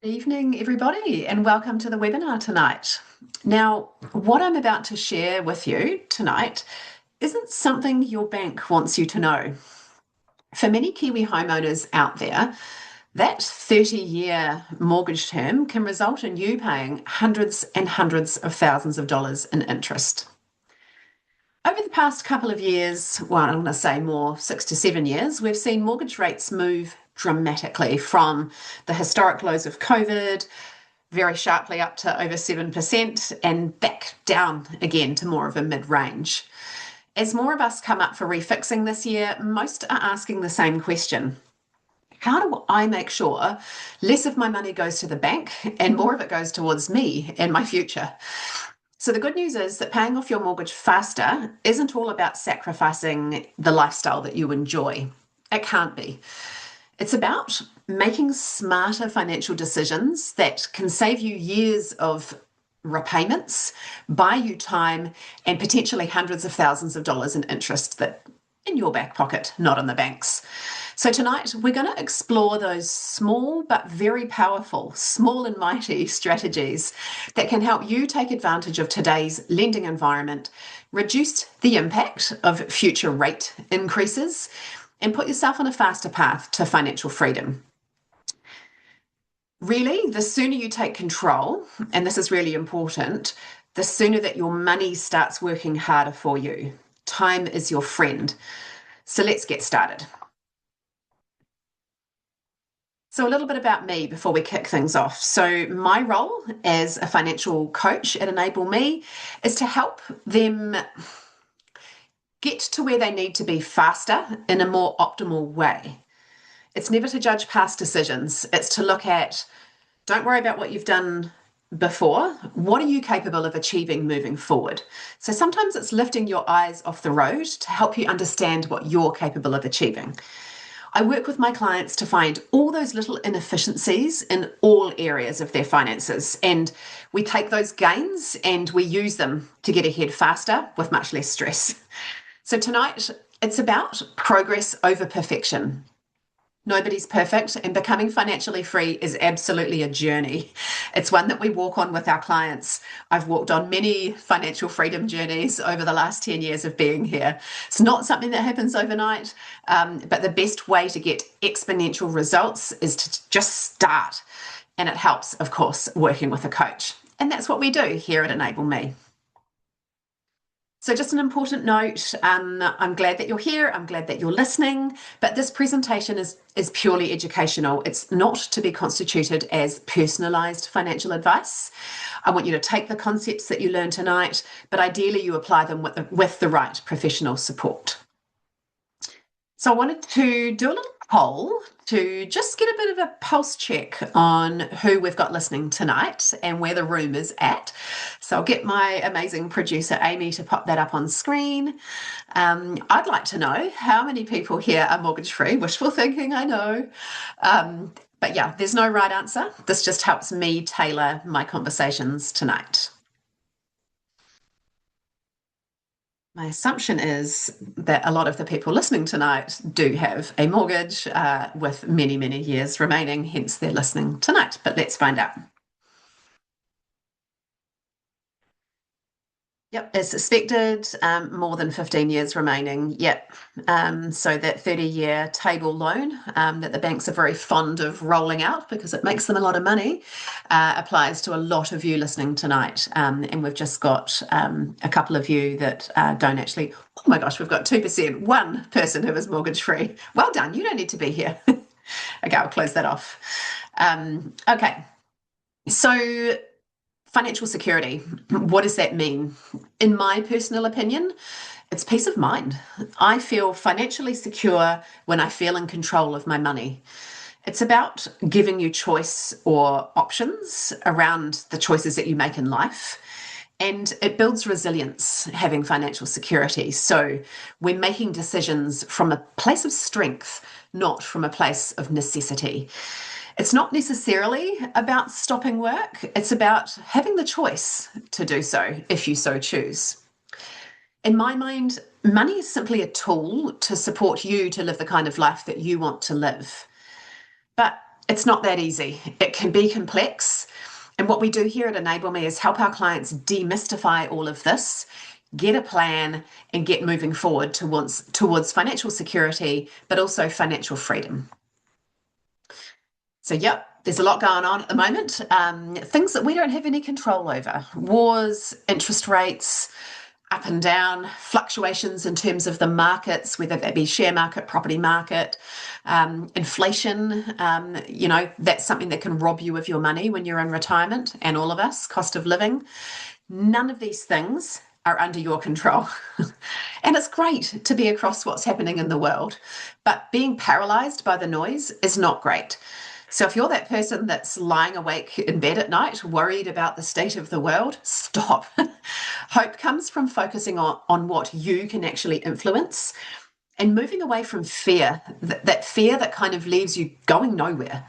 Evening, everybody, and welcome to the webinar tonight. Now, what I'm about to share with you tonight isn't something your bank wants you to know. For many Kiwi homeowners out there, that 30-year mortgage term can result in you paying hundreds and hundreds of thousands of dollars in interest. Over the past couple of years, well, I'm going to say more, 6 to 7 years, we've seen mortgage rates move dramatically from the historic lows of COVID very sharply up to over 7% and back down again to more of a mid-range. As more of us come up for refixing this year, most are asking the same question. How do I make sure less of my money goes to the bank and more of it goes towards me and my future? So the good news is that paying off your mortgage faster isn't all about sacrificing the lifestyle that you enjoy. It can't be. It's about making smarter financial decisions that can save you years of repayments, buy you time, and potentially hundreds of thousands of dollars in interest that in your back pocket, not in the bank's. So tonight we're going to explore those small but very powerful, small and mighty strategies that can help you take advantage of today's lending environment, reduce the impact of future rate increases, and put yourself on a faster path to financial freedom. Really, the sooner you take control, and this is really important, the sooner that your money starts working harder for you. Time is your friend. So let's get started. So a little bit about me before we kick things off. So my role as a financial coach at Enable Me is to help them get to where they need to be faster in a more optimal way. It's never to judge past decisions. It's to look at, don't worry about what you've done before. What are you capable of achieving moving forward? So sometimes it's lifting your eyes off the road to help you understand what you're capable of achieving. I work with my clients to find all those little inefficiencies in all areas of their finances. And we take those gains and we use them to get ahead faster with much less stress. So tonight, it's about progress over perfection. Nobody's perfect, and becoming financially free is absolutely a journey. It's one that we walk on with our clients. I've walked on many financial freedom journeys over the last 10 years of being here. It's not something that happens overnight, but the best way to get exponential results is to just start. And it helps, of course, working with a coach. And that's what we do here at Enable Me. So just an important note, I'm glad that you're here, I'm glad that you're listening, but this presentation is purely educational. It's not to be constituted as personalised financial advice. I want you to take the concepts that you learn tonight, but ideally you apply them with the right professional support. So I wanted to do a little poll to just get a bit of a pulse check on who we've got listening tonight and where the room is at. So I'll get my amazing producer Amy to pop that up on screen. I'd like to know how many people here are mortgage free. Wishful thinking, I know. But yeah, there's no right answer. This just helps me tailor my conversations tonight. My assumption is that a lot of the people listening tonight do have a mortgage with many, many years remaining, hence they're listening tonight. But let's find out. Yep, as suspected, more than 15 years remaining. Yep. So that 30-year table loan that the banks are very fond of rolling out because it makes them a lot of money applies to a lot of you listening tonight. And we've just got a couple of you that don't actually. Oh my gosh, we've got 2%. One person who is mortgage free. Well done. You don't need to be here. Okay, I'll close that off. Okay. So financial security, what does that mean? In my personal opinion, it's peace of mind. I feel financially secure when I feel in control of my money. It's about giving you choice or options around the choices that you make in life. And it builds resilience, having financial security. So we're making decisions from a place of strength, not from a place of necessity. It's not necessarily about stopping work. It's about having the choice to do so if you so choose. In my mind, money is simply a tool to support you to live the kind of life that you want to live. But it's not that easy. It can be complex. And what we do here at Enable Me is help our clients demystify all of this, get a plan, and get moving forward towards financial security, but also financial freedom. So, yep, there's a lot going on at the moment. Things that we don't have any control over: wars, interest rates, up and down, fluctuations in terms of the markets, whether that be share market, property market, inflation. That's something that can rob you of your money when you're in retirement, and all of us, cost of living. None of these things are under your control. And it's great to be across what's happening in the world, but being paralyzed by the noise is not great. So if you're that person that's lying awake in bed at night, worried about the state of the world, stop. Hope comes from focusing on what you can actually influence and moving away from fear, that fear that kind of leaves you going nowhere.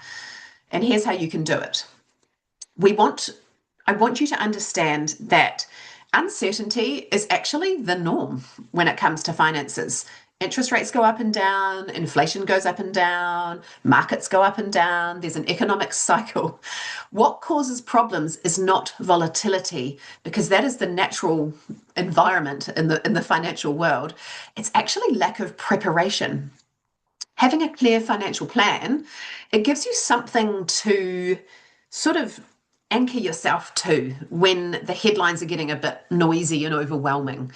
And here's how you can do it. I want you to understand that uncertainty is actually the norm when it comes to finances. Interest rates go up and down, inflation goes up and down, markets go up and down, there's an economic cycle. What causes problems is not volatility, because that is the natural environment in the financial world. It's actually lack of preparation. Having a clear financial plan, it gives you something to sort of anchor yourself to when the headlines are getting a bit noisy and overwhelming.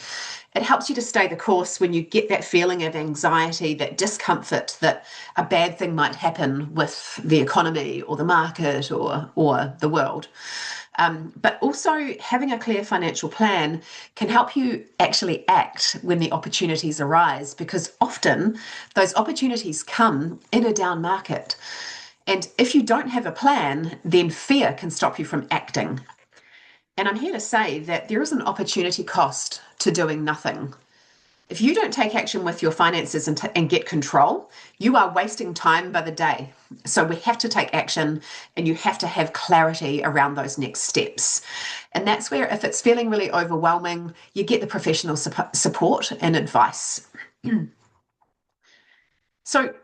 It helps you to stay the course when you get that feeling of anxiety, that discomfort that a bad thing might happen with the economy or the market or the world. But also having a clear financial plan can help you actually act when the opportunities arise, because often those opportunities come in a down market. And if you don't have a plan, then fear can stop you from acting. And I'm here to say that there is an opportunity cost to doing nothing. If you don't take action with your finances and get control, you are wasting time by the day. So we have to take action, and you have to have clarity around those next steps. And that's where, if it's feeling really overwhelming, you get the professional support and advice. So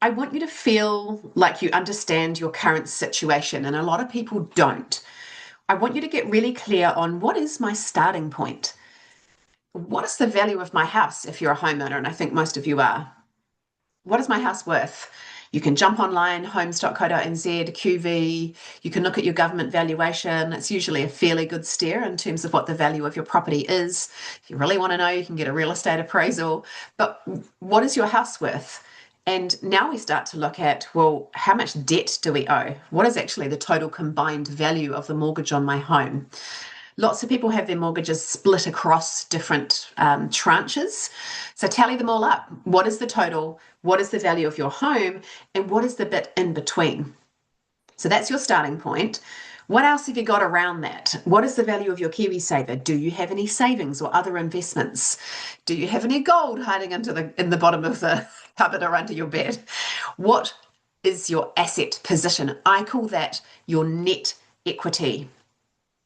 I want you to feel like you understand your current situation, and a lot of people don't. I want you to get really clear on, what is my starting point? What is the value of my house if you're a homeowner? And I think most of you are. What is my house worth? You can jump online, homes.co.nz, QV. You can look at your government valuation. It's usually a fairly good steer in terms of what the value of your property is. If you really want to know, you can get a real estate appraisal. But what is your house worth? And now we start to look at, well, how much debt do we owe? What is actually the total combined value of the mortgage on my home? Lots of people have their mortgages split across different tranches. So tally them all up. What is the total? What is the value of your home? And what is the bit in between? So that's your starting point. What else have you got around that? What is the value of your KiwiSaver? Do you have any savings or other investments? Do you have any gold hiding in the bottom of the cupboard or under your bed? What is your asset position? I call that your net equity.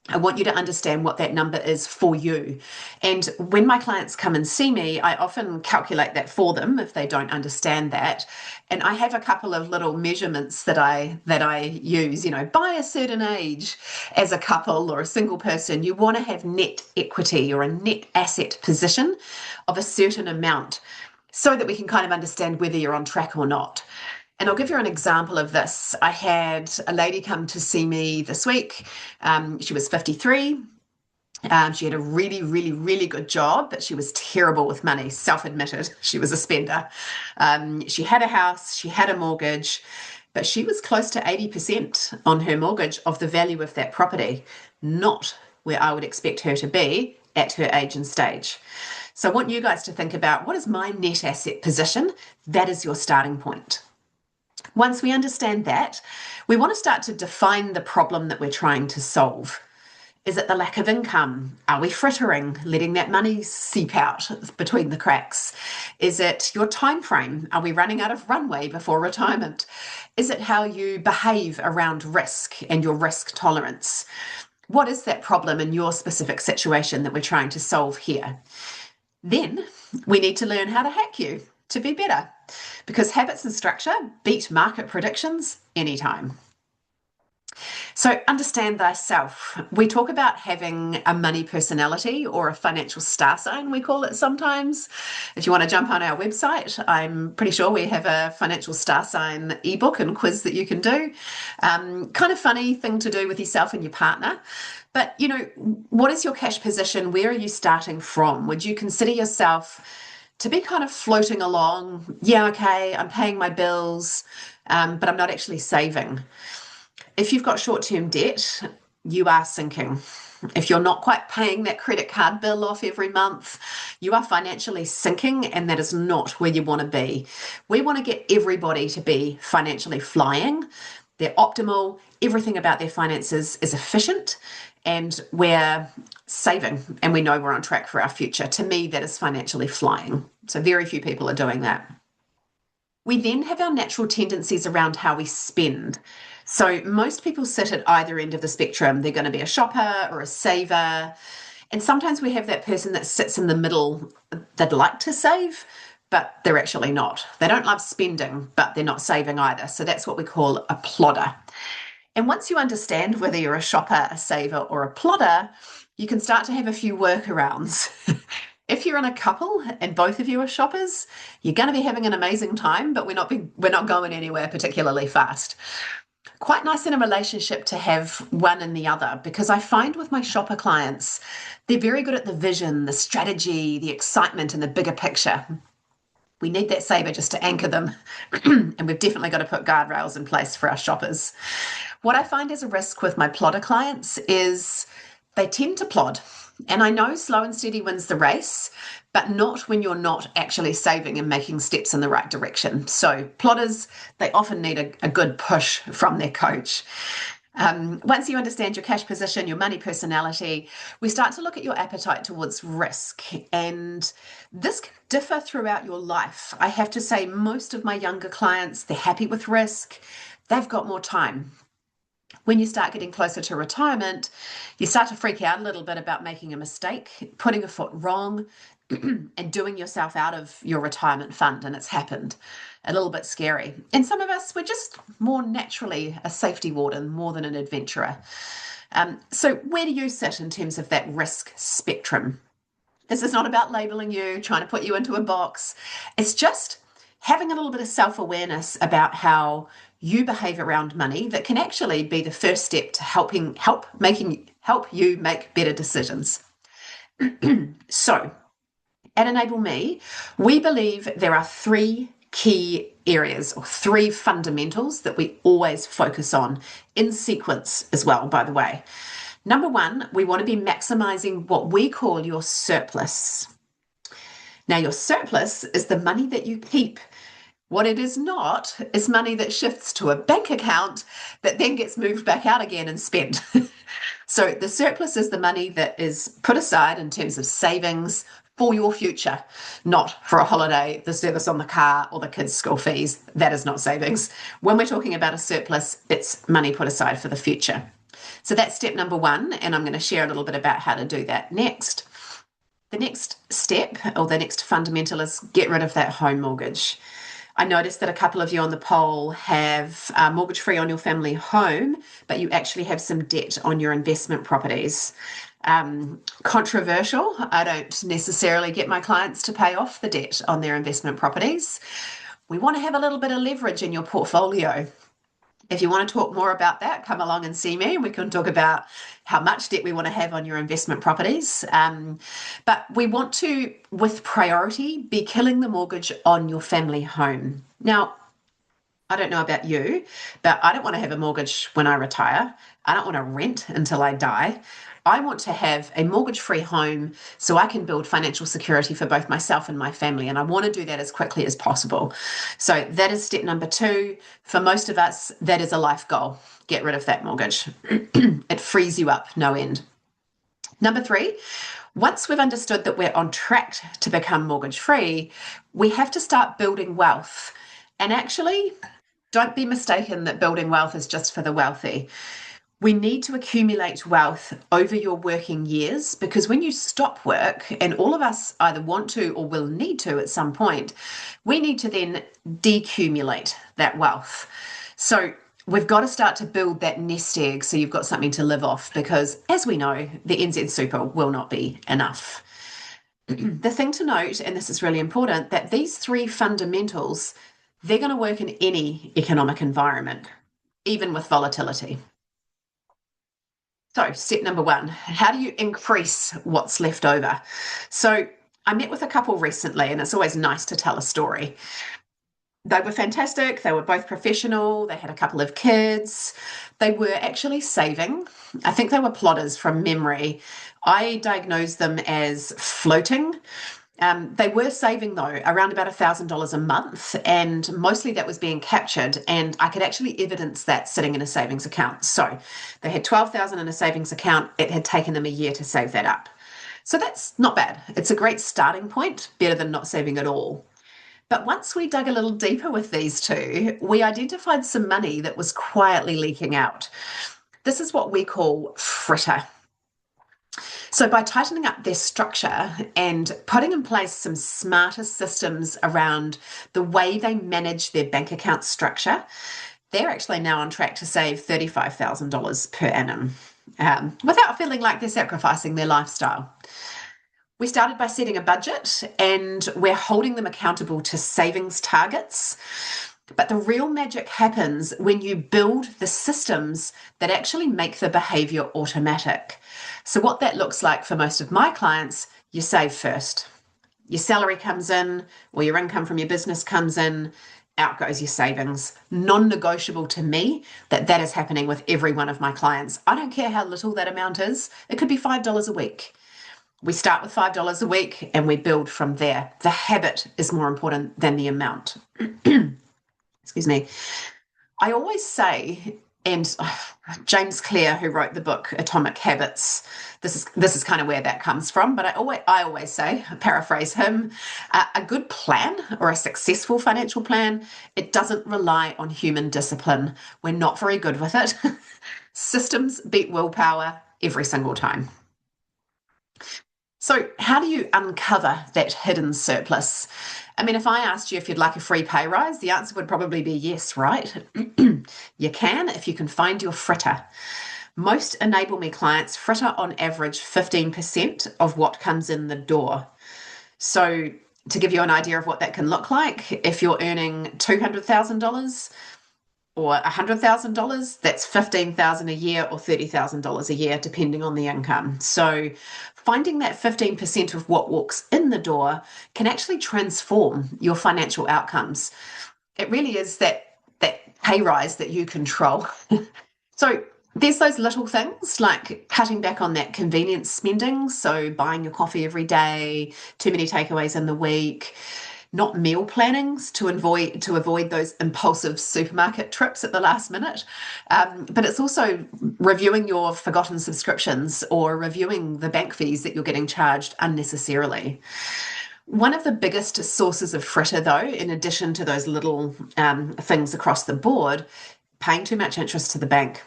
I want you to understand what that number is for you. And when my clients come and see me, I often calculate that for them if they don't understand that. And I have a couple of little measurements that I use. By a certain age, as a couple or a single person, you want to have net equity or a net asset position of a certain amount, so that we can kind of understand whether you're on track or not. And I'll give you an example of this. I had a lady come to see me this week. She was 53. She had a really, really, really good job, but she was terrible with money, self-admitted. She was a spender. She had a house, she had a mortgage, but she was close to 80% on her mortgage of the value of that property, not where I would expect her to be at her age and stage. So I want you guys to think about, what is my net asset position? That is your starting point. Once we understand that, we want to start to define the problem that we're trying to solve. Is it the lack of income? Are we frittering, letting that money seep out between the cracks? Is it your time frame? Are we running out of runway before retirement? Is it how you behave around risk and your risk tolerance? What is that problem in your specific situation that we're trying to solve here? Then we need to learn how to hack you to be better because habits and structure beat market predictions anytime. So, understand thyself. We talk about having a money personality or a financial star sign, we call it sometimes. If you want to jump on our website, I'm pretty sure we have a financial star sign ebook and quiz that you can do. Kind of funny thing to do with yourself and your partner. But, what is your cash position? Where are you starting from? Would you consider yourself to be kind of floating along? Yeah, okay, I'm paying my bills, but I'm not actually saving. If you've got short-term debt, you are sinking. If you're not quite paying that credit card bill off every month, you are financially sinking, and that is not where you want to be. We want to get everybody to be financially flying. They're optimal. Everything about their finances is efficient, and we're saving, and we know we're on track for our future. To me, that is financially flying. So very few people are doing that. We then have our natural tendencies around how we spend. So most people sit at either end of the spectrum. They're going to be a shopper or a saver. And sometimes we have that person that sits in the middle. They'd like to save, but they're actually not. They don't love spending, but they're not saving either. So that's what we call a plodder. And once you understand whether you're a shopper, a saver, or a plodder, you can start to have a few workarounds. If you're in a couple and both of you are shoppers, you're going to be having an amazing time, but we're not going anywhere particularly fast. Quite nice in a relationship to have one and the other, because I find with my shopper clients, they're very good at the vision, the strategy, the excitement, and the bigger picture. We need that saver just to anchor them, and we've definitely got to put guardrails in place for our shoppers. What I find as a risk with my plodder clients is they tend to plod. And I know slow and steady wins the race, but not when you're not actually saving and making steps in the right direction. So plodders, they often need a good push from their coach. Once you understand your cash position, your money personality, we start to look at your appetite towards risk. And this can differ throughout your life. I have to say, most of my younger clients, they're happy with risk. They've got more time. When you start getting closer to retirement, you start to freak out a little bit about making a mistake, putting a foot wrong, and doing yourself out of your retirement fund. And it's happened. A little bit scary. And some of us, we're just more naturally a safety warden more than an adventurer. So where do you sit in terms of that risk spectrum? This is not about labeling you, trying to put you into a box. It's just having a little bit of self-awareness about how you behave around money that can actually be the first step to help you make better decisions. So at Enable Me, we believe there are three key areas or three fundamentals that we always focus on in sequence as well, by the way. Number one, we want to be maximizing what we call your surplus. Now, your surplus is the money that you keep. What it is not is money that shifts to a bank account that then gets moved back out again and spent. So the surplus is the money that is put aside in terms of savings for your future, not for a holiday, the service on the car, or the kids' school fees. That is not savings. When we're talking about a surplus, it's money put aside for the future. So that's step number one, and I'm going to share a little bit about how to do that next. The next step, or the next fundamental, is get rid of that home mortgage. I noticed that a couple of you on the poll have mortgage-free on your family home, but you actually have some debt on your investment properties. Controversial. I don't necessarily get my clients to pay off the debt on their investment properties. We want to have a little bit of leverage in your portfolio. If you want to talk more about that, come along and see me. We can talk about how much debt we want to have on your investment properties. But we want to, with priority, be killing the mortgage on your family home. Now, I don't know about you, but I don't want to have a mortgage when I retire. I don't want to rent until I die. I want to have a mortgage-free home so I can build financial security for both myself and my family. And I want to do that as quickly as possible. So that is step number two. For most of us, that is a life goal. Get rid of that mortgage. It frees you up, no end. Number three, once we've understood that we're on track to become mortgage-free, we have to start building wealth. And actually, don't be mistaken that building wealth is just for the wealthy. We need to accumulate wealth over your working years because when you stop work, and all of us either want to or will need to at some point, we need to then decumulate that wealth. So we've got to start to build that nest egg so you've got something to live off because, as we know, the NZ Super will not be enough. The thing to note, and this is really important, that these three fundamentals, they're going to work in any economic environment, even with volatility. So, step number one, how do you increase what's left over? So, I met with a couple recently, and it's always nice to tell a story. They were fantastic. They were both professional. They had a couple of kids. They were actually saving. I think they were plotters from memory. I diagnosed them as floating. They were saving though around about $1,000 a month, and mostly that was being captured. And I could actually evidence that sitting in a savings account. So they had 12,000 in a savings account. It had taken them a year to save that up. So that's not bad. It's a great starting point, better than not saving at all. But once we dug a little deeper with these two, we identified some money that was quietly leaking out. This is what we call fritter. So, by tightening up their structure and putting in place some smarter systems around the way they manage their bank account structure, they're actually now on track to save $35,000 per annum without feeling like they're sacrificing their lifestyle. We started by setting a budget and we're holding them accountable to savings targets. But the real magic happens when you build the systems that actually make the behavior automatic. So, what that looks like for most of my clients, you save first. Your salary comes in, or your income from your business comes in, out goes your savings. Non-negotiable to me that that is happening with every one of my clients. I don't care how little that amount is, it could be $5 a week. We start with $5 a week and we build from there. The habit is more important than the amount. Excuse me. I always say, and James Clear, who wrote the book Atomic Habits, this is kind of where that comes from. But I always say, paraphrase him, a good plan or a successful financial plan, it doesn't rely on human discipline. We're not very good with it. Systems beat willpower every single time. So, how do you uncover that hidden surplus? I mean, if I asked you if you'd like a free pay rise, the answer would probably be yes, right? You can if you can find your fritter. Most Enable Me clients fritter on average 15% of what comes in the door. So, to give you an idea of what that can look like, if you're earning $200,000, or $100,000, that's $15,000 a year or $30,000 a year, depending on the income. So finding that 15% of what walks in the door can actually transform your financial outcomes. It really is that pay rise that you control. So there's those little things like cutting back on that convenience spending. So buying your coffee every day, too many takeaways in the week, not meal plannings to avoid those impulsive supermarket trips at the last minute. But it's also reviewing your forgotten subscriptions or reviewing the bank fees that you're getting charged unnecessarily. One of the biggest sources of fritter, though, in addition to those little things across the board, paying too much interest to the bank.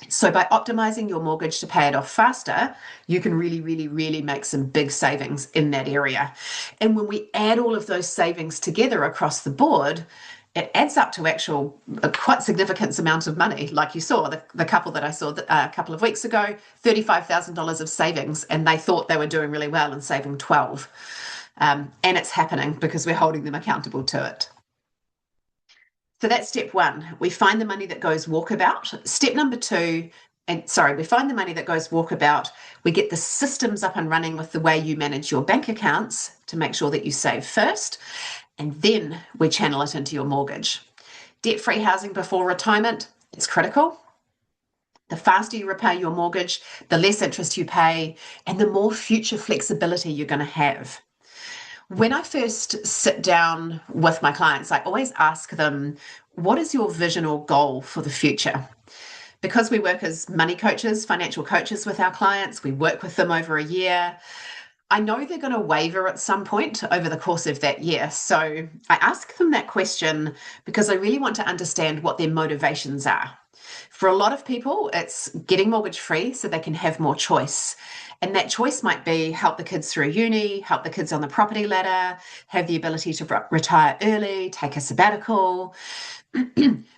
So by optimizing your mortgage to pay it off faster, you can really, really, really make some big savings in that area. And when we add all of those savings together across the board, it adds up to actual a quite significant amount of money. Like you saw, the couple that I saw a couple of weeks ago, $35,000 of savings, and they thought they were doing really well and saving 12. And it's happening because we're holding them accountable to it. So that's step one. We find the money that goes walkabout. Step number two, we find the money that goes walkabout. We get the systems up and running with the way you manage your bank accounts to make sure that you save first. And then we channel it into your mortgage. Debt-free housing before retirement is critical. The faster you repay your mortgage, the less interest you pay, and the more future flexibility you're going to have. When I first sit down with my clients, I always ask them, what is your vision or goal for the future? Because we work as money coaches, financial coaches with our clients, we work with them over a year. I know they're going to waver at some point over the course of that year. So I ask them that question because I really want to understand what their motivations are. For a lot of people, it's getting mortgage free so they can have more choice. And that choice might be help the kids through uni, help the kids on the property ladder, have the ability to retire early, take a sabbatical.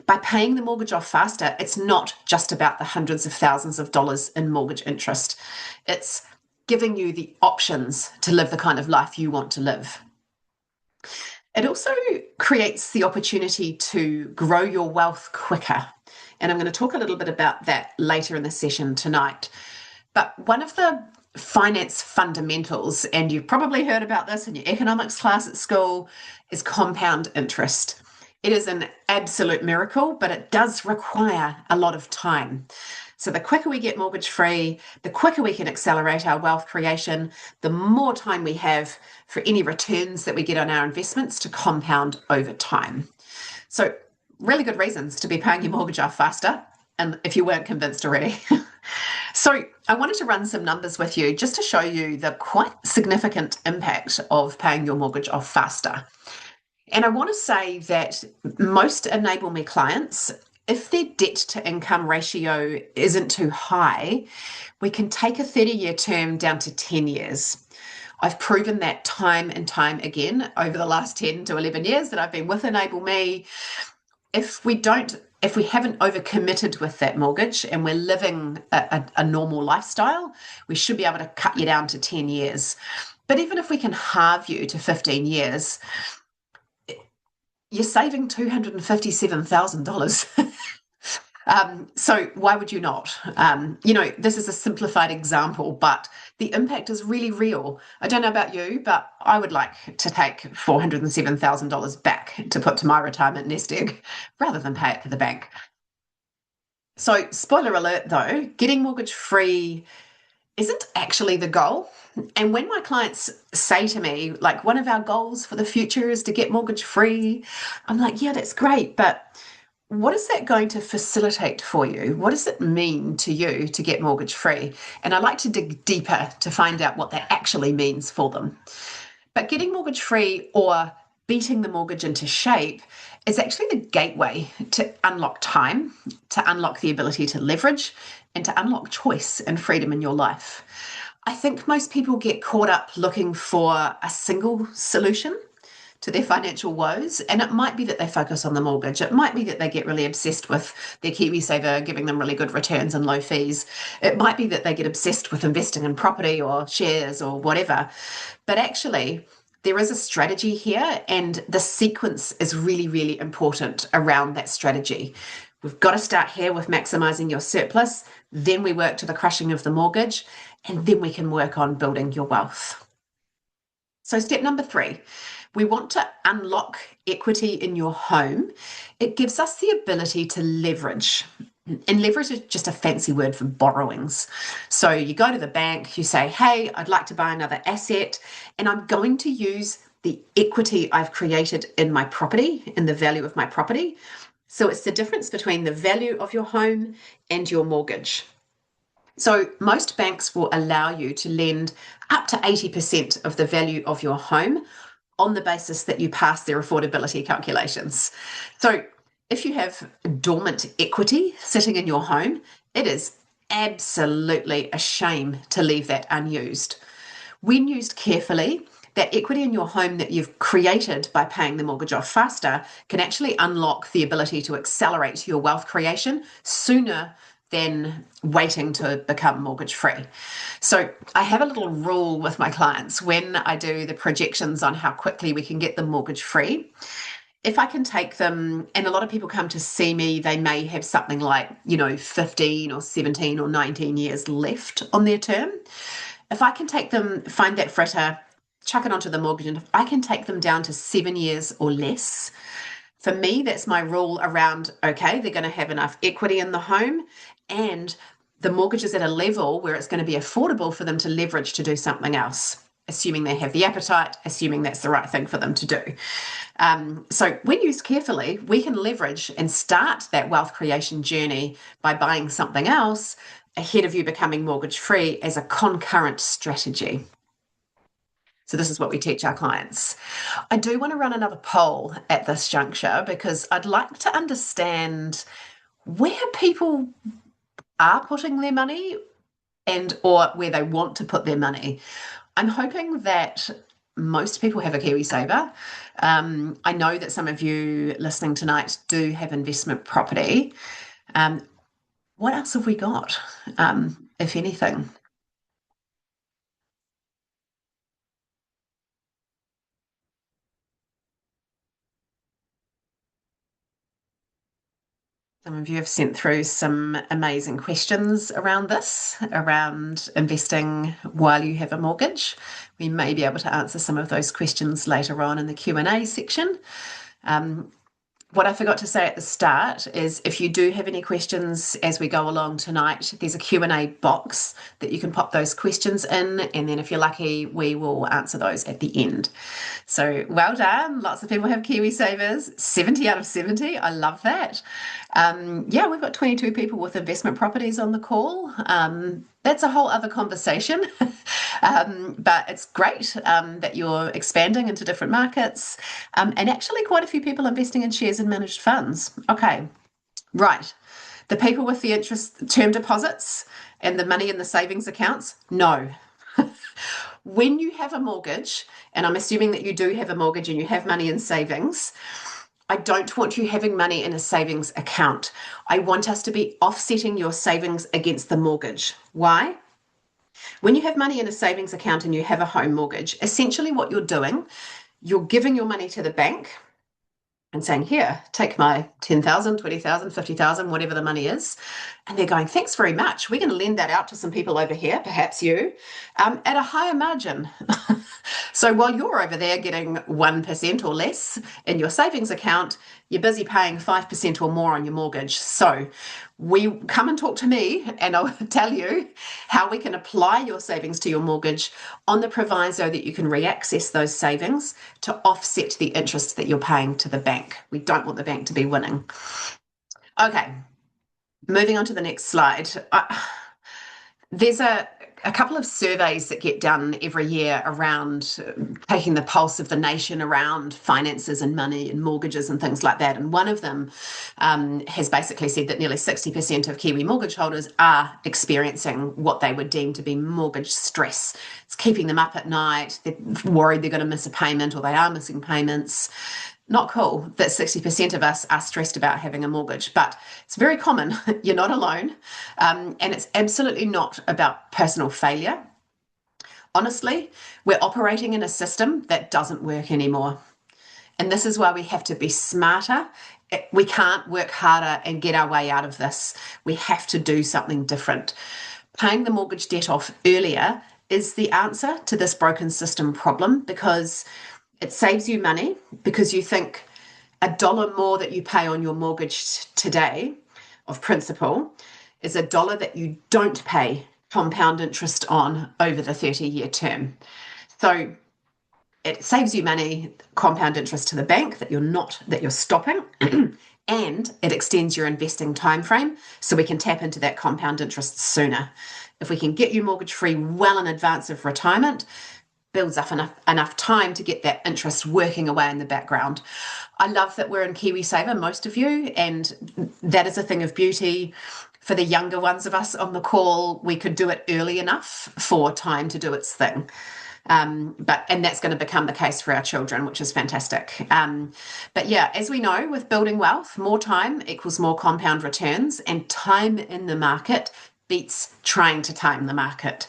By paying the mortgage off faster, it's not just about the hundreds of thousands of dollars in mortgage interest. It's giving you the options to live the kind of life you want to live. It also creates the opportunity to grow your wealth quicker. And I'm going to talk a little bit about that later in the session tonight. But one of the finance fundamentals, and you've probably heard about this in your economics class at school, is compound interest. It is an absolute miracle, but it does require a lot of time. So the quicker we get mortgage free, the quicker we can accelerate our wealth creation, the more time we have for any returns that we get on our investments to compound over time. So really good reasons to be paying your mortgage off faster, and if you weren't convinced already. So I wanted to run some numbers with you just to show you the quite significant impact of paying your mortgage off faster. And I want to say that most Enable Me clients, if their debt to income ratio isn't too high, we can take a 30-year term down to 10 years. I've proven that time and time again over the last 10 to 11 years that I've been with Enable Me. If we haven't overcommitted with that mortgage and we're living a normal lifestyle, we should be able to cut you down to 10 years. But even if we can halve you to 15 years, you're saving $257,000. So why would you not? This is a simplified example, but the impact is really real. I don't know about you, but I would like to take $407,000 back to put to my retirement nest egg rather than pay it to the bank. So spoiler alert though, getting mortgage free isn't actually the goal. And when my clients say to me, like, one of our goals for the future is to get mortgage free, I'm like, yeah, that's great. But what is that going to facilitate for you? What does it mean to you to get mortgage free? And I like to dig deeper to find out what that actually means for them. But getting mortgage free or beating the mortgage into shape is actually the gateway to unlock time, to unlock the ability to leverage, and to unlock choice and freedom in your life. I think most people get caught up looking for a single solution to their financial woes, and it might be that they focus on the mortgage. It might be that they get really obsessed with their KiwiSaver giving them really good returns and low fees. It might be that they get obsessed with investing in property or shares or whatever. But actually, there is a strategy here, and the sequence is really, really important around that strategy. We've got to start here with maximizing your surplus, then we work to the crushing of the mortgage, and then we can work on building your wealth. So step number 3, we want to unlock equity in your home. It gives us the ability to leverage. And leverage is just a fancy word for borrowings. So you go to the bank, you say, hey, I'd like to buy another asset, and I'm going to use the equity I've created in my property, in the value of my property. So it's the difference between the value of your home and your mortgage. So most banks will allow you to lend up to 80% of the value of your home on the basis that you pass their affordability calculations. So if you have dormant equity sitting in your home, it is absolutely a shame to leave that unused. When used carefully, that equity in your home that you've created by paying the mortgage off faster can actually unlock the ability to accelerate your wealth creation sooner than waiting to become mortgage free. So I have a little rule with my clients when I do the projections on how quickly we can get them mortgage free. If I can take them, and a lot of people come to see me, they may have something like, 15 or 17 or 19 years left on their term. If I can take them, find that fritter, chuck it onto the mortgage, and if I can take them down to 7 years or less, for me, that's my rule around, okay, they're going to have enough equity in the home and the mortgage is at a level where it's going to be affordable for them to leverage to do something else, assuming they have the appetite, assuming that's the right thing for them to do. So when used carefully, we can leverage and start that wealth creation journey by buying something else ahead of you becoming mortgage free as a concurrent strategy. So this is what we teach our clients. I do want to run another poll at this juncture because I'd like to understand where people are putting their money and or where they want to put their money. I'm hoping that most people have a KiwiSaver. I know that some of you listening tonight do have investment property. Um, what else have we got, if anything? Some of you have sent through some amazing questions around this, around investing while you have a mortgage. We may be able to answer some of those questions later on in the Q&A section. What I forgot to say at the start is if you do have any questions as we go along tonight, there's a Q&A box that you can pop those questions in, and then if you're lucky, we will answer those at the end. So well done. Lots of people have KiwiSavers, 70 out of 70. I love that. Yeah, we've got 22 people with investment properties on the call. That's a whole other conversation. But it's great that you're expanding into different markets, and actually quite a few people investing in shares and managed funds. Okay, right. The people with the interest term deposits and the money in the savings accounts, no. When you have a mortgage, and I'm assuming that you do have a mortgage and you have money in savings, I don't want you having money in a savings account. I want us to be offsetting your savings against the mortgage. Why? When you have money in a savings account and you have a home mortgage, essentially what you're doing, you're giving your money to the bank and saying, here, take my 10,000, 20,000, 50,000, whatever the money is. And they're going, thanks very much. We're going to lend that out to some people over here, perhaps you, at a higher margin. So while you're over there getting 1% or less in your savings account, you're busy paying 5% or more on your mortgage. So we come and talk to me and I'll tell you how we can apply your savings to your mortgage on the proviso that you can reaccess those savings to offset the interest that you're paying to the bank. We don't want the bank to be winning. Okay, moving on to the next slide. There's a couple of surveys that get done every year around taking the pulse of the nation around finances and money and mortgages and things like that. And one of them has basically said that nearly 60% of Kiwi mortgage holders are experiencing what they would deem to be mortgage stress. It's keeping them up at night. They're worried they're going to miss a payment or they are missing payments. Not cool that 60% of us are stressed about having a mortgage, but it's very common. You're not alone. And it's absolutely not about personal failure. Honestly, we're operating in a system that doesn't work anymore. And this is why we have to be smarter. We can't work harder and get our way out of this. We have to do something different. Paying the mortgage debt off earlier is the answer to this broken system problem because it saves you money because you think $1 more that you pay on your mortgage today of principal is $1 that you don't pay compound interest on over the 30-year term. So it saves you money, compound interest to the bank that you're stopping, and it extends your investing time frame so we can tap into that compound interest sooner. If we can get you mortgage free well in advance of retirement, builds up enough time to get that interest working away in the background. I love that we're in KiwiSaver, most of you, and that is a thing of beauty. For the younger ones of us on the call, we could do it early enough for time to do its thing. And that's going to become the case for our children, which is fantastic. But yeah, as we know, with building wealth, more time equals more compound returns, and time in the market beats trying to time the market.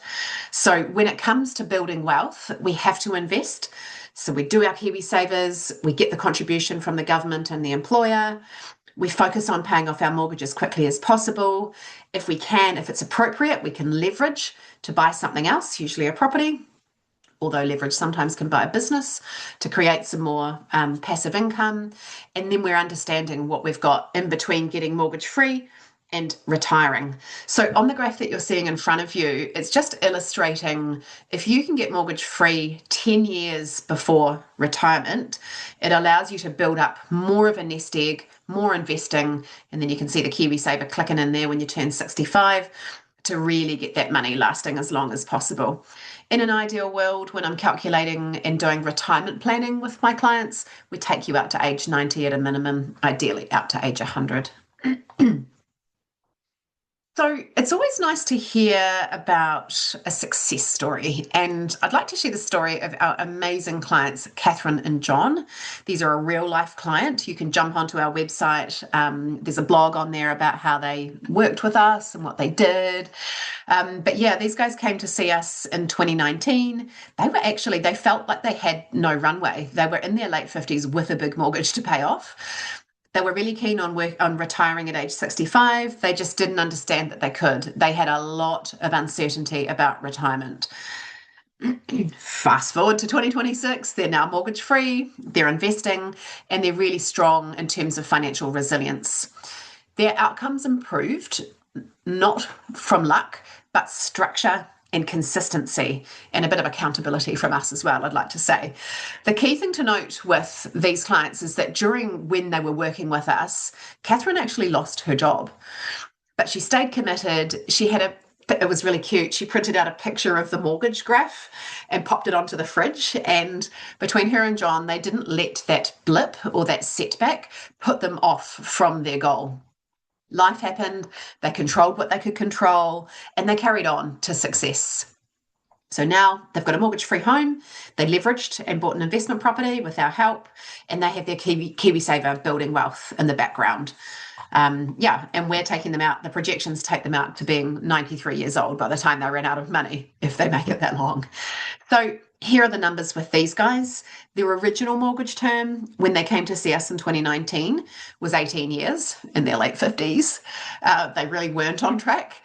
So when it comes to building wealth, we have to invest. So we do our KiwiSavers, we get the contribution from the government and the employer, we focus on paying off our mortgage as quickly as possible. If we can, if it's appropriate, we can leverage to buy something else, usually a property, although leverage sometimes can buy a business to create some more passive income. And then we're understanding what we've got in between getting mortgage free and retiring. So on the graph that you're seeing in front of you, it's just illustrating if you can get mortgage free 10 years before retirement, it allows you to build up more of a nest egg, more investing, and then you can see the KiwiSaver clicking in there when you turn 65 to really get that money lasting as long as possible. In an ideal world, when I'm calculating and doing retirement planning with my clients, we take you out to age 90 at a minimum, ideally out to age 100. So it's always nice to hear about a success story. And I'd like to share the story of our amazing clients, Catherine and John. These are a real life client. You can jump onto our website. There's a blog on there about how they worked with us and what they did. But yeah, these guys came to see us in 2019. They felt like they had no runway. They were in their late 50s with a big mortgage to pay off. They were really keen on retiring at age 65. They just didn't understand that they could. They had a lot of uncertainty about retirement. Fast forward to 2026, they're now mortgage free, they're investing, and they're really strong in terms of financial resilience. Their outcomes improved, not from luck, but structure and consistency and a bit of accountability from us as well, I'd like to say. The key thing to note with these clients is that during when they were working with us, Catherine actually lost her job, but she stayed committed. It was really cute. She printed out a picture of the mortgage graph and popped it onto the fridge. And between her and John, they didn't let that blip or that setback put them off from their goal. Life happened, they controlled what they could control, and they carried on to success. So now they've got a mortgage-free home, they leveraged and bought an investment property with our help, and they have their KiwiSaver building wealth in the background. And we're taking them out. The projections take them out to being 93 years old by the time they run out of money, if they make it that long. So here are the numbers with these guys. Their original mortgage term when they came to see us in 2019 was 18 years in their late 50s. They really weren't on track.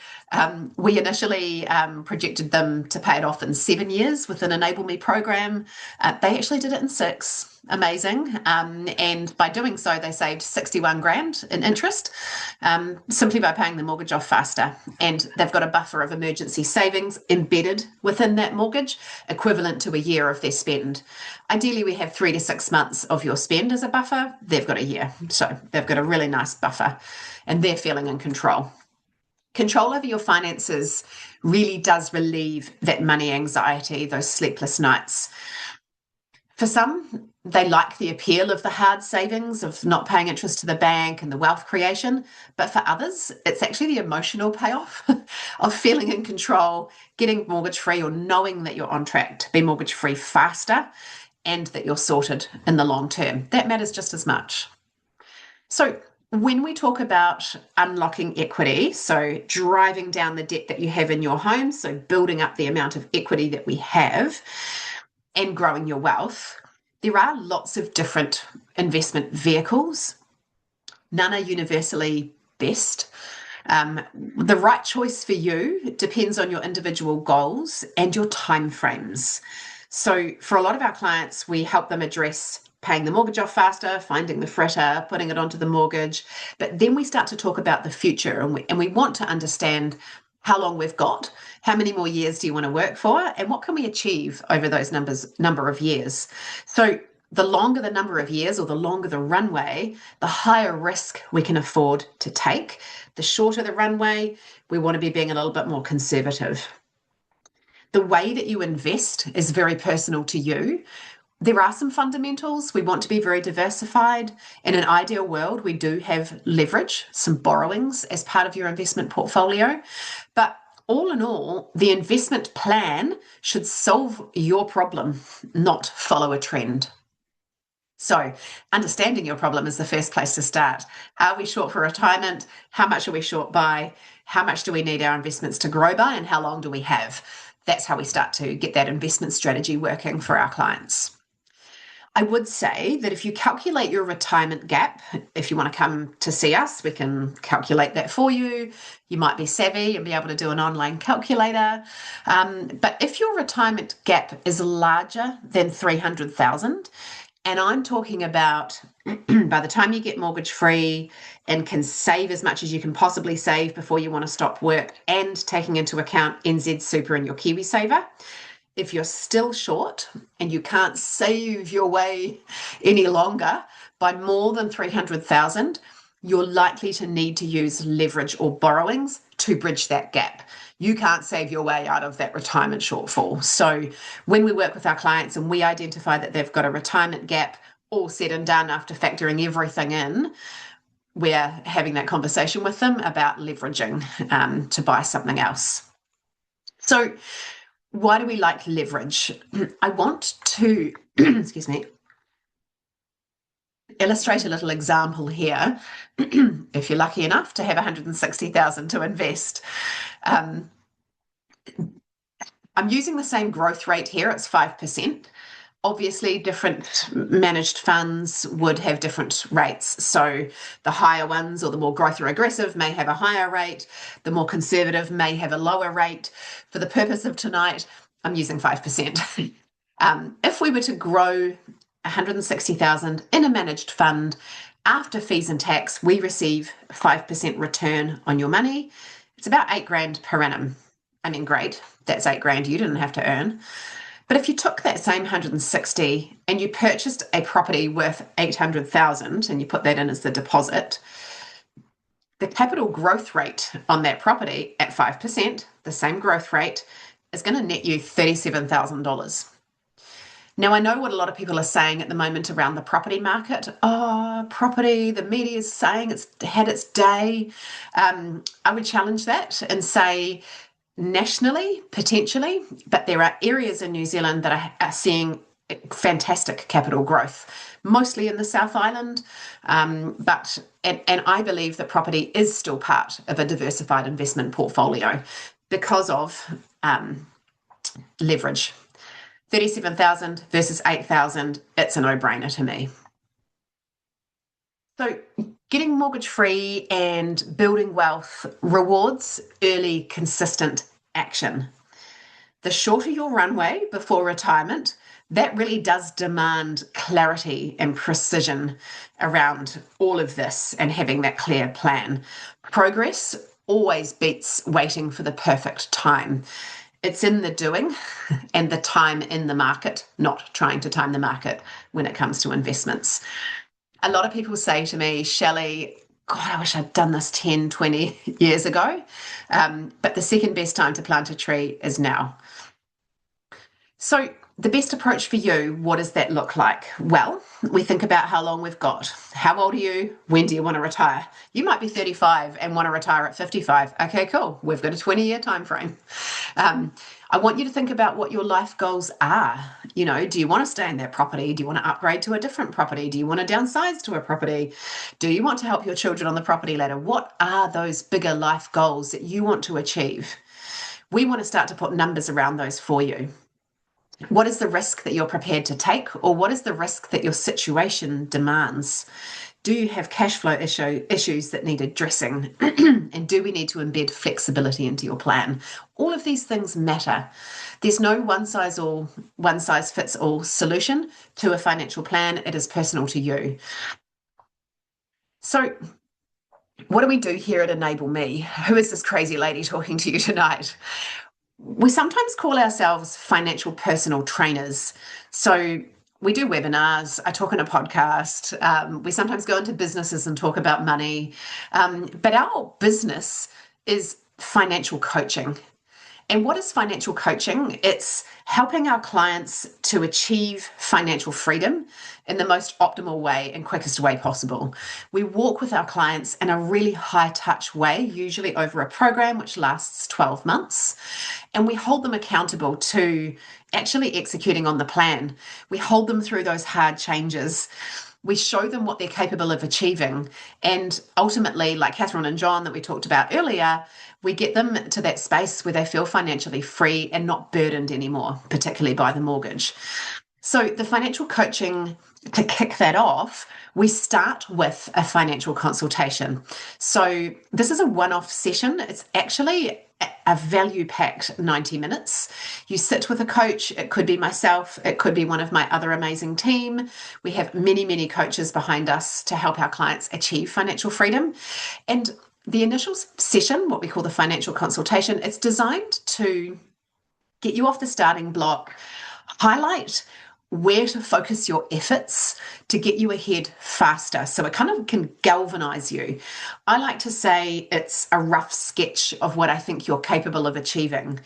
We initially projected them to pay it off in 7 years with an Enable Me program. They actually did it in 6. Amazing. And by doing so, they saved 61 grand in interest simply by paying the mortgage off faster. And they've got a buffer of emergency savings embedded within that mortgage, equivalent to a year of their spend. Ideally, we have 3 to 6 months of your spend as a buffer. They've got a year. So they've got a really nice buffer and they're feeling in control. Control over your finances really does relieve that money anxiety, those sleepless nights. For some, they like the appeal of the hard savings, of not paying interest to the bank and the wealth creation. But for others, it's actually the emotional payoff of feeling in control, getting mortgage free, or knowing that you're on track to be mortgage free faster and that you're sorted in the long term. That matters just as much. So when we talk about unlocking equity, so driving down the debt that you have in your home, so building up the amount of equity that we have and growing your wealth, there are lots of different investment vehicles. None are universally best. The right choice for you depends on your individual goals and your timeframes. So for a lot of our clients, we help them address paying the mortgage off faster, finding the fritter, putting it onto the mortgage. But then we start to talk about the future and we want to understand how long we've got, how many more years do you want to work for, and what can we achieve over those number of years. So the longer the number of years or the longer the runway, the higher risk we can afford to take. The shorter the runway, we want to be being a little bit more conservative. The way that you invest is very personal to you. There are some fundamentals. We want to be very diversified. In an ideal world, we do have leverage, some borrowings as part of your investment portfolio. But all in all, the investment plan should solve your problem, not follow a trend. So understanding your problem is the first place to start. Are we short for retirement? How much are we short by? How much do we need our investments to grow by? And how long do we have? That's how we start to get that investment strategy working for our clients. I would say that if you calculate your retirement gap, if you want to come to see us, we can calculate that for you. You might be savvy and be able to do an online calculator. But if your retirement gap is larger than 300,000, and I'm talking about by the time you get mortgage free and can save as much as you can possibly save before you want to stop work, and taking into account NZ Super and your KiwiSaver, if you're still short and you can't save your way any longer by more than 300,000, you're likely to need to use leverage or borrowings to bridge that gap. You can't save your way out of that retirement shortfall. So when we work with our clients and we identify that they've got a retirement gap all said and done after factoring everything in, we're having that conversation with them about leveraging to buy something else. So, why do we like leverage? I want to, excuse me, illustrate a little example here. If you're lucky enough to have 160,000 to invest, um, I'm using the same growth rate here. It's 5%. Obviously, different managed funds would have different rates. So the higher ones or the more growth or aggressive may have a higher rate. The more conservative may have a lower rate. For the purpose of tonight, I'm using 5%. If we were to grow 160,000 in a managed fund, after fees and tax, we receive 5% return on your money. It's about 8 grand per annum. I mean, great. That's 8 grand you didn't have to earn. But if you took that same 160 and you purchased a property worth 800,000 and you put that in as the deposit, the capital growth rate on that property at 5%, the same growth rate, is going to net you $37,000. Now, I know what a lot of people are saying at the moment around the property market. Oh, property, the media is saying it's had its day. I would challenge that and say, nationally, potentially, but there are areas in New Zealand that are seeing fantastic capital growth, mostly in the South Island. But I believe that property is still part of a diversified investment portfolio because of leverage. 37,000 versus 8,000, it's a no-brainer to me. So getting mortgage free and building wealth rewards early, consistent action. The shorter your runway before retirement, that really does demand clarity and precision around all of this and having that clear plan. Progress always beats waiting for the perfect time. It's in the doing and the time in the market, not trying to time the market when it comes to investments. A lot of people say to me, Shelley, God, I wish I'd done this 10, 20 years ago. But the second best time to plant a tree is now. So the best approach for you, what does that look like? Well, we think about how long we've got. How old are you? When do you want to retire? You might be 35 and want to retire at 55. Okay, cool. We've got a 20-year time frame. I want you to think about what your life goals are. You know, do you want to stay in that property? Do you want to upgrade to a different property? Do you want to downsize to a property? Do you want to help your children on the property ladder? What are those bigger life goals that you want to achieve? We want to start to put numbers around those for you. What is the risk that you're prepared to take, or what is the risk that your situation demands? Do you have cash flow issues that need addressing? And do we need to embed flexibility into your plan? All of these things matter. There's no one size fits all solution to a financial plan. It is personal to you. So what do we do here at Enable Me? Who is this crazy lady talking to you tonight? We sometimes call ourselves financial personal trainers. So we do webinars. I talk on a podcast. We sometimes go into businesses and talk about money. But our business is financial coaching. And what is financial coaching? It's helping our clients to achieve financial freedom in the most optimal way and quickest way possible. We walk with our clients in a really high touch way, usually over a program which lasts 12 months. And we hold them accountable to actually executing on the plan. We hold them through those hard changes. We show them what they're capable of achieving. And ultimately, like Catherine and John that we talked about earlier, we get them to that space where they feel financially free and not burdened anymore, particularly by the mortgage. So the financial coaching, to kick that off, we start with a financial consultation. So this is a one-off session. It's actually a value-packed 90 minutes. You sit with a coach. It could be myself. It could be one of my other amazing team. We have many, many coaches behind us to help our clients achieve financial freedom. And the initial session, what we call the financial consultation, it's designed to get you off the starting block, highlight where to focus your efforts to get you ahead faster. So it kind of can galvanize you. I like to say it's a rough sketch of what I think you're capable of achieving.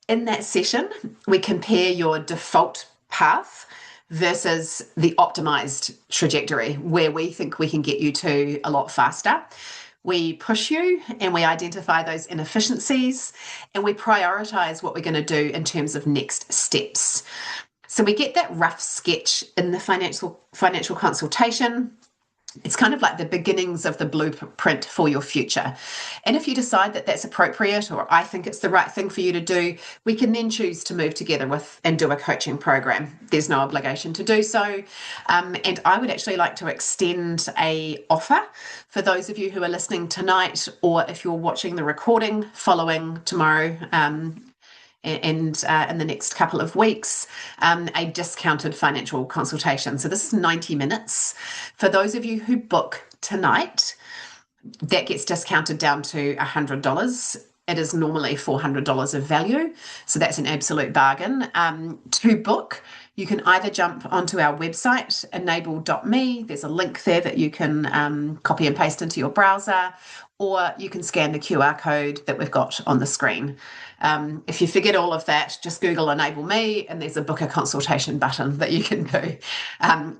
In that session, we compare your default path versus the optimized trajectory where we think we can get you to a lot faster. We push you and we identify those inefficiencies and we prioritize what we're going to do in terms of next steps. So we get that rough sketch in the financial consultation. It's kind of like the beginnings of the blueprint for your future. And if you decide that that's appropriate, or I think it's the right thing for you to do, we can then choose to move together with and do a coaching program. There's no obligation to do so. And I would actually like to extend a offer for those of you who are listening tonight, or if you're watching the recording following tomorrow, and in the next couple of weeks, a discounted financial consultation. So this is 90 minutes. For those of you who book tonight, that gets discounted down to $100. It is normally $400 of value. So that's an absolute bargain. To book, you can either jump onto our website, enable.me. There's a link there that you can copy and paste into your browser, or you can scan the QR code that we've got on the screen. If you forget all of that, just Google Enable Me and there's a book a consultation button that you can do.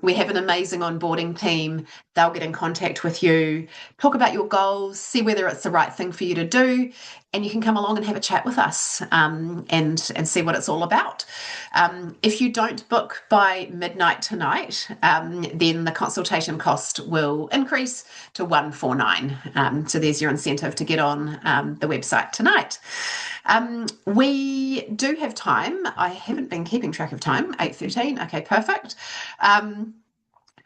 We have an amazing onboarding team. They'll get in contact with you, talk about your goals, see whether it's the right thing for you to do, and you can come along and have a chat with us and see what it's all about. If you don't book by midnight tonight, then the consultation cost will increase to $149. So there's your incentive to get on the website tonight. We do have time. I haven't been keeping track of time. 8:13. Okay, perfect.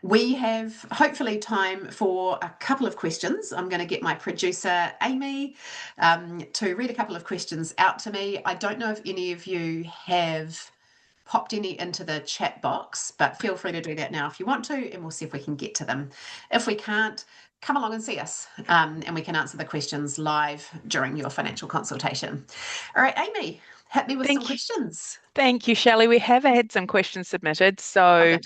We have hopefully time for a couple of questions. I'm going to get my producer, Amy, to read a couple of questions out to me. I don't know if any of you have popped any into the chat box, but feel free to do that now if you want to, and we'll see if we can get to them. If we can't, come along and see us, and we can answer the questions live during your financial consultation. All right, Amy, hit me with some questions. Thank you, Shelley. We have had some questions submitted. So,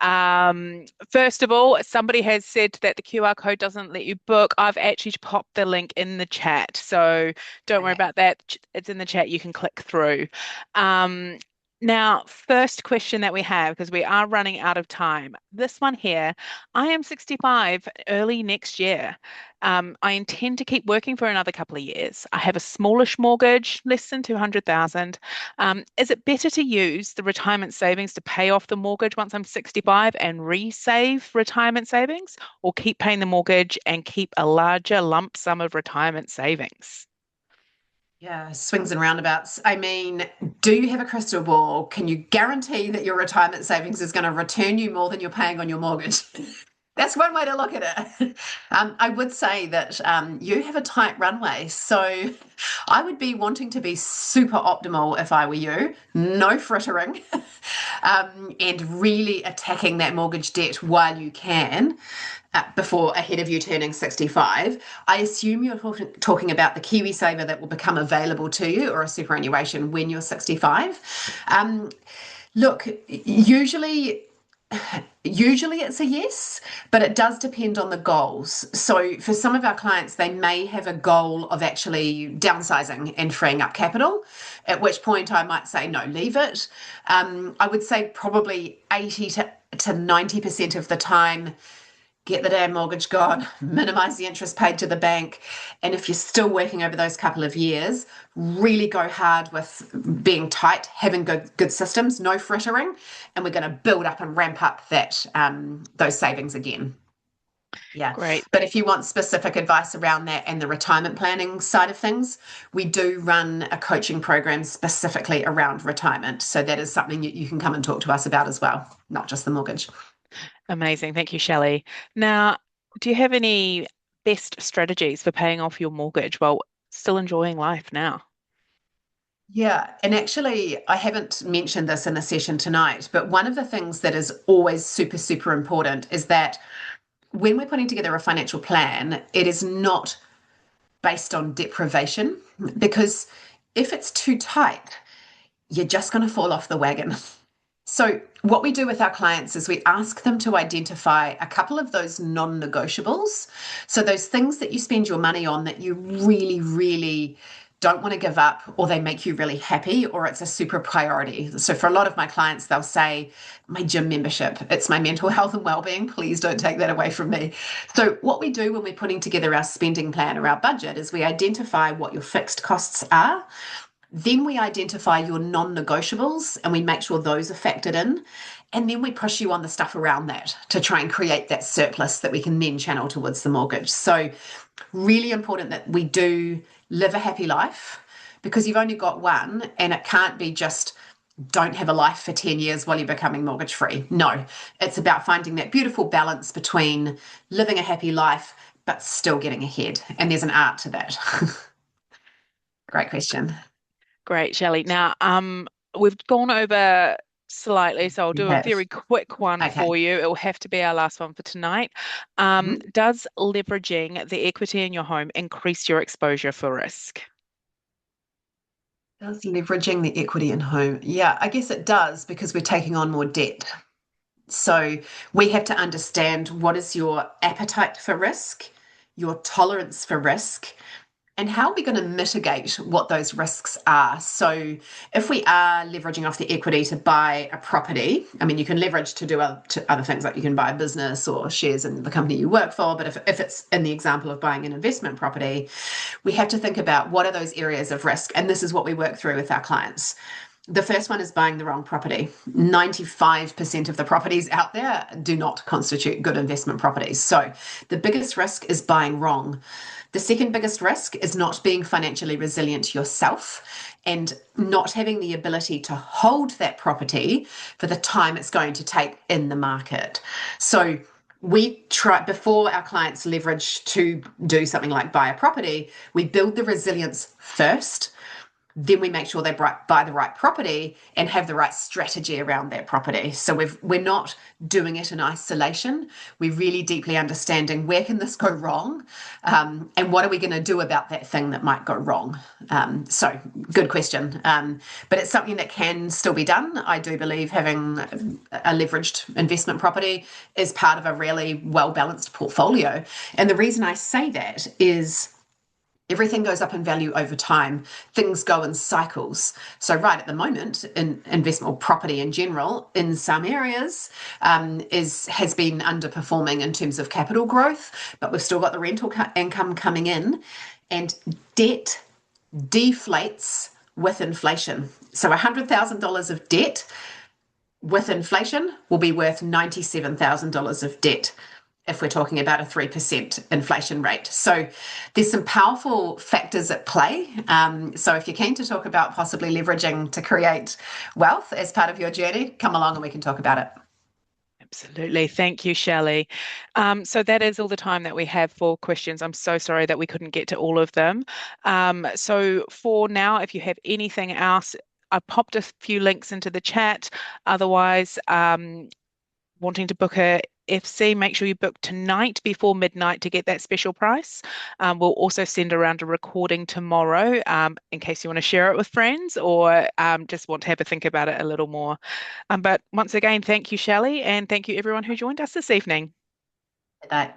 first of all, somebody has said that the QR code doesn't let you book. I've actually popped the link in the chat. So don't worry about that. It's in the chat. You can click through. Now, first question that we have, because we are running out of time. This one here, I am 65 early next year. I intend to keep working for another couple of years. I have a smallish mortgage, less than 200,000. Is it better to use the retirement savings to pay off the mortgage once I'm 65 and resave retirement savings, or keep paying the mortgage and keep a larger lump sum of retirement savings? Yeah, swings and roundabouts. I mean, do you have a crystal ball? Can you guarantee that your retirement savings is going to return you more than you're paying on your mortgage? That's one way to look at it. I would say that you have a tight runway. So I would be wanting to be super optimal if I were you, no frittering, and really attacking that mortgage debt while you can. Before ahead of you turning 65. I assume you're talking about the KiwiSaver that will become available to you, or a superannuation when you're 65. Look, usually it's a yes, but it does depend on the goals. So for some of our clients, they may have a goal of actually downsizing and freeing up capital, at which point I might say, no, leave it. I would say probably 80 to 90% of the time, get the damn mortgage gone, minimize the interest paid to the bank. And if you're still working over those couple of years, really go hard with being tight, having good systems, no frittering, and we're going to build up and ramp up that those savings again. Yeah. Great. But if you want specific advice around that and the retirement planning side of things, we do run a coaching program specifically around retirement. So that is something you can come and talk to us about as well, not just the mortgage. Amazing. Thank you, Shelley. Now, do you have any best strategies for paying off your mortgage while still enjoying life now? Yeah, and actually, I haven't mentioned this in the session tonight, but one of the things that is always super, super important is that when we're putting together a financial plan, it is not based on deprivation, because if it's too tight, you're just going to fall off the wagon. So what we do with our clients is we ask them to identify a couple of those non-negotiables. So those things that you spend your money on that you really, really don't want to give up, or they make you really happy, or it's a super priority. So for a lot of my clients, they'll say, my gym membership, it's my mental health and well-being. Please don't take that away from me. So what we do when we're putting together our spending plan or our budget is we identify what your fixed costs are. Then we identify your non-negotiables and we make sure those are factored in. And then we push you on the stuff around that to try and create that surplus that we can then channel towards the mortgage. So really important that we do live a happy life, because you've only got one, and it can't be just don't have a life for 10 years while you're becoming mortgage free. No, it's about finding that beautiful balance between living a happy life but still getting ahead. And there's an art to that. Great question. Great, Shelley. Now, we've gone over slightly, so I'll You do a have. very quick one Okay. for you. It will have to be our last one for tonight. Mhm. Does leveraging the equity in your home increase your exposure for risk? Does leveraging the equity in home? Yeah, I guess it does, because we're taking on more debt. So we have to understand what is your appetite for risk, your tolerance for risk, and how are we going to mitigate what those risks are? So, if we are leveraging off the equity to buy a property, I mean, you can leverage to do other things, like you can buy a business or shares in the company you work for. But if it's in the example of buying an investment property, we have to think about what are those areas of risk. And this is what we work through with our clients. The first one is buying the wrong property. 95% of the properties out there do not constitute good investment properties. So the biggest risk is buying wrong. The second biggest risk is not being financially resilient yourself and not having the ability to hold that property for the time it's going to take in the market. So we try, before our clients leverage to do something like buy a property, we build the resilience first. Then we make sure they buy the right property and have the right strategy around that property. So we're not doing it in isolation. We're really deeply understanding where can this go wrong, and what are we going to do about that thing that might go wrong. So good question, but it's something that can still be done. I do believe having a leveraged investment property is part of a really well balanced portfolio. And the reason I say that is everything goes up in value over time. Things go in cycles. So right at the moment, in investment or property in general, in some areas, has been underperforming in terms of capital growth, but we've still got the rental income coming in, and debt deflates with inflation. So $100,000 of debt with inflation will be worth $97,000 of debt if we're talking about a 3% inflation rate. So there's some powerful factors at play. So if you're keen to talk about possibly leveraging to create wealth as part of your journey, come along and we can talk about it. Absolutely. Thank you, Shelley. So that is all the time that we have for questions. I'm so sorry that we couldn't get to all of them. So for now, if you have anything else, I popped a few links into the chat. Otherwise, wanting to book a FC, make sure you book tonight before midnight to get that special price. We'll also send around a recording tomorrow in case you want to share it with friends, or just want to have a think about it a little more. But once again, thank you, Shelley, and thank you everyone who joined us this evening. Good night.